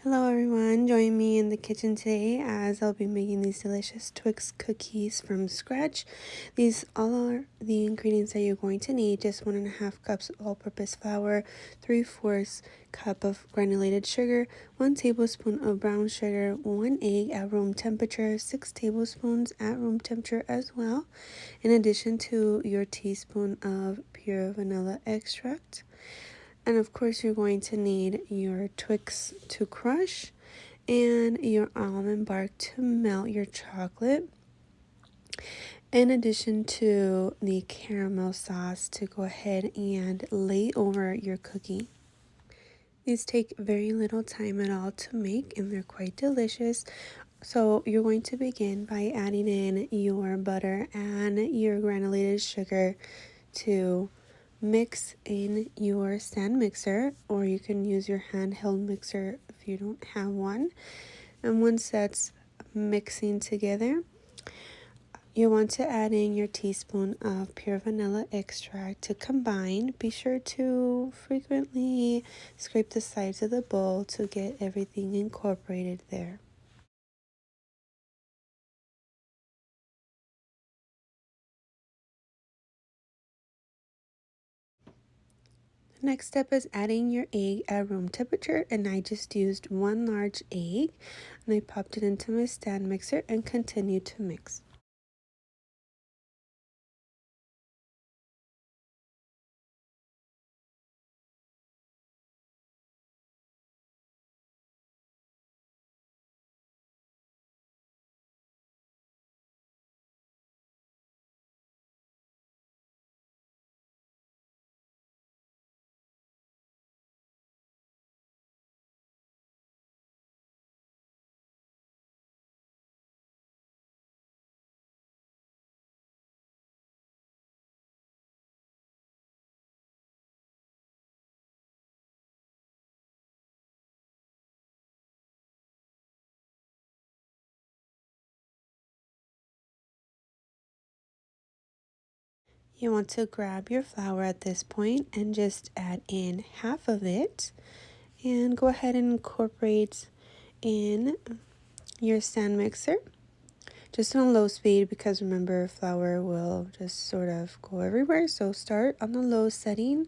Hello everyone, join me in the kitchen today as I'll be making these delicious Twix cookies from scratch. These all are the ingredients that you're going to need: just 1.5 cups of all-purpose flour, 3/4 cup of granulated sugar, 1 tablespoon of brown sugar, 1 egg at room temperature, 6 tablespoons at room temperature as well, in addition to your teaspoon of pure vanilla extract. And of course, you're going to need your Twix to crush and your almond bark to melt your chocolate, in addition to the caramel sauce to go ahead and lay over your cookie. These take very little time at all to make, and they're quite delicious. So you're going to begin by adding in your butter and your granulated sugar to mix in your stand mixer, or you can use your handheld mixer if you don't have one. And once that's mixing together, you want to add in your teaspoon of pure vanilla extract to combine. Be sure to frequently scrape the sides of the bowl to get everything incorporated there. The next step is adding your egg at room temperature, and I just used 1 large egg and I popped it into my stand mixer and continued to mix. You want to grab your flour at this point and just add in half of it, and go ahead and incorporate in your stand mixer, just on low speed, because remember, flour will just sort of go everywhere. So start on the low setting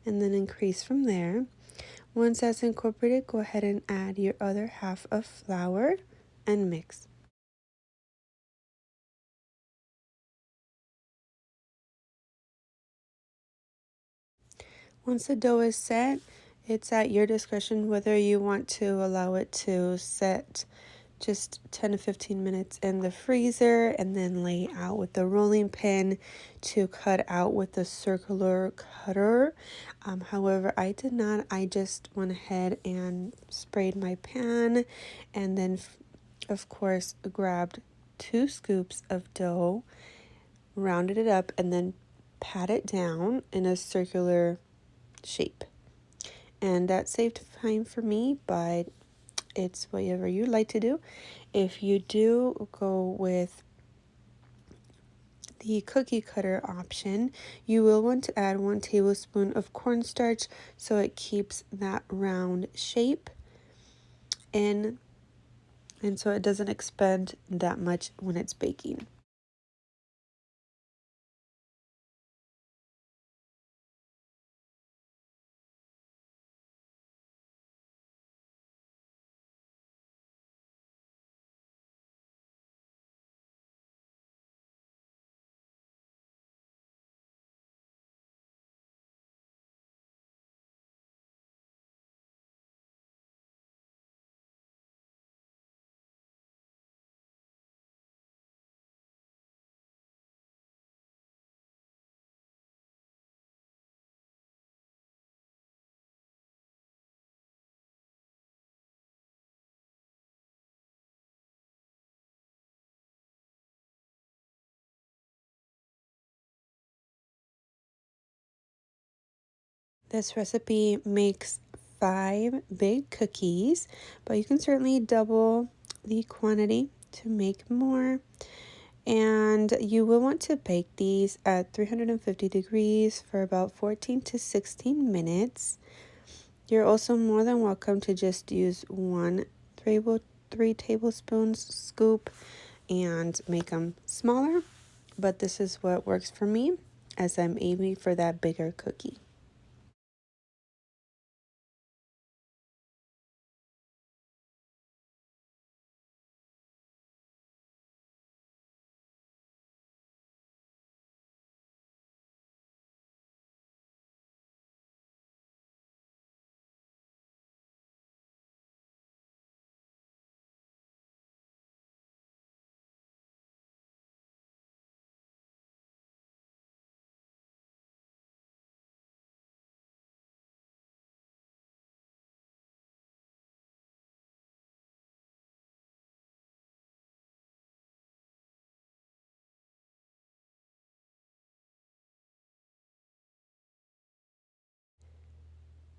and then increase from there. Once that's incorporated, go ahead and add your other half of flour and mix. Once the dough is set, it's at your discretion whether you want to allow it to set just 10 to 15 minutes in the freezer and then lay out with the rolling pin to cut out with the circular cutter. However, I did not. I just went ahead and sprayed my pan, and then of course grabbed 2 scoops of dough, rounded it up, and then pat it down in a circular shape. And that saved time for me, but it's whatever you like to do. If you do go with the cookie cutter option, you will want to add 1 tablespoon of cornstarch so it keeps that round shape in, and so it doesn't expand that much when it's baking. This recipe makes 5 big cookies, but you can certainly double the quantity to make more. And you will want to bake these at 350 degrees for about 14 to 16 minutes. You're also more than welcome to just use 3 tablespoons scoop and make them smaller, but this is what works for me as I'm aiming for that bigger cookie.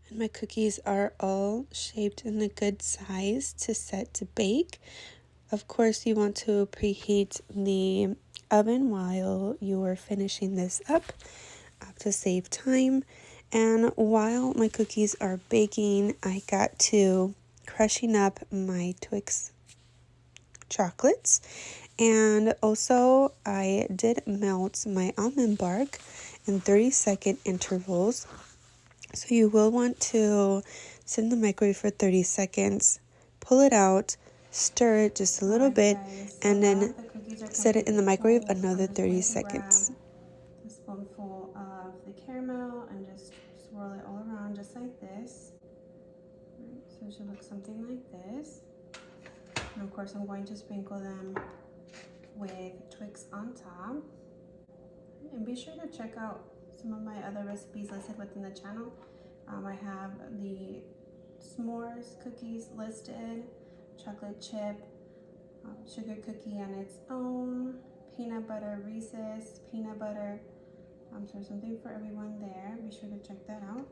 And my cookies are all shaped in a good size to set to bake. Of course, you want to preheat the oven while you are finishing this up to save time. And while my cookies are baking, I got to crushing up my Twix chocolates. And also, I did melt my almond bark in 30-second intervals. So you will want to sit in the microwave for 30 seconds, pull it out, stir it just a little bit, and then set it in the microwave another 30 seconds. A spoonful of the caramel and just swirl it all around just like this. Right, so it should look something like this. And of course I'm going to sprinkle them with Twix on top. And be sure to check out some of my other recipes listed within the channel. I have the s'mores cookies listed, chocolate chip, sugar cookie on its own, peanut butter Reese's, peanut butter. So there's something for everyone there. Be sure to check that out.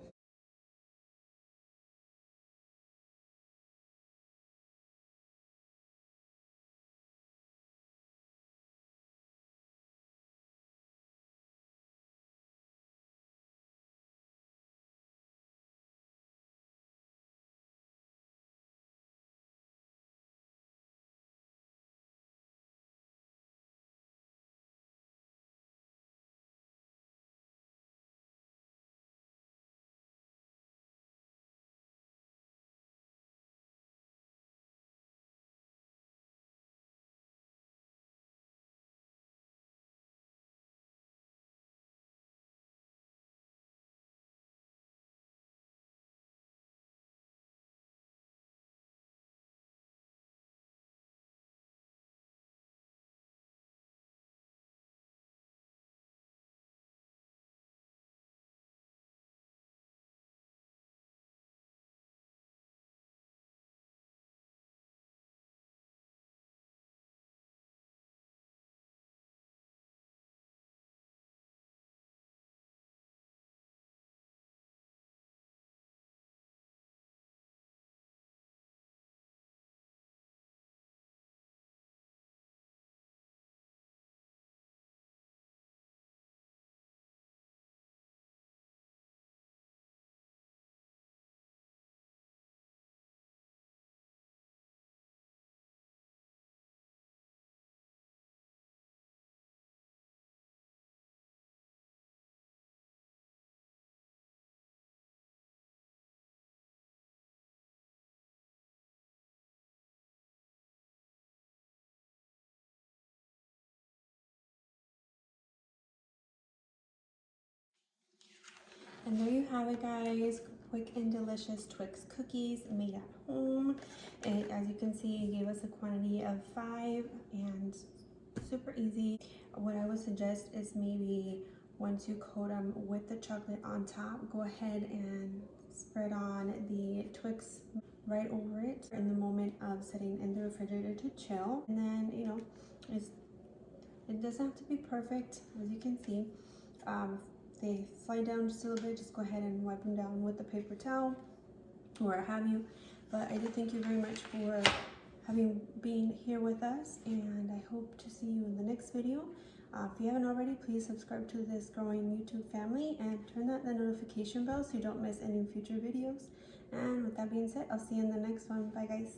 And there you have it, guys. Quick and delicious Twix cookies made at home. And as you can see, it gave us a quantity of 5 and super easy. What I would suggest is maybe once you coat them with the chocolate on top, go ahead and spread on the Twix right over it in the moment of setting in the refrigerator to chill. And then, it doesn't have to be perfect, as you can see. They slide down just a little bit, just go ahead and wipe them down with the paper towel or what have you. But I do thank you very much for being here with us, and I hope to see you in the next video. If you haven't already, please subscribe to this growing YouTube family and turn on the notification bell so you don't miss any future videos. And with that being said, I'll see you in the next one. Bye, guys.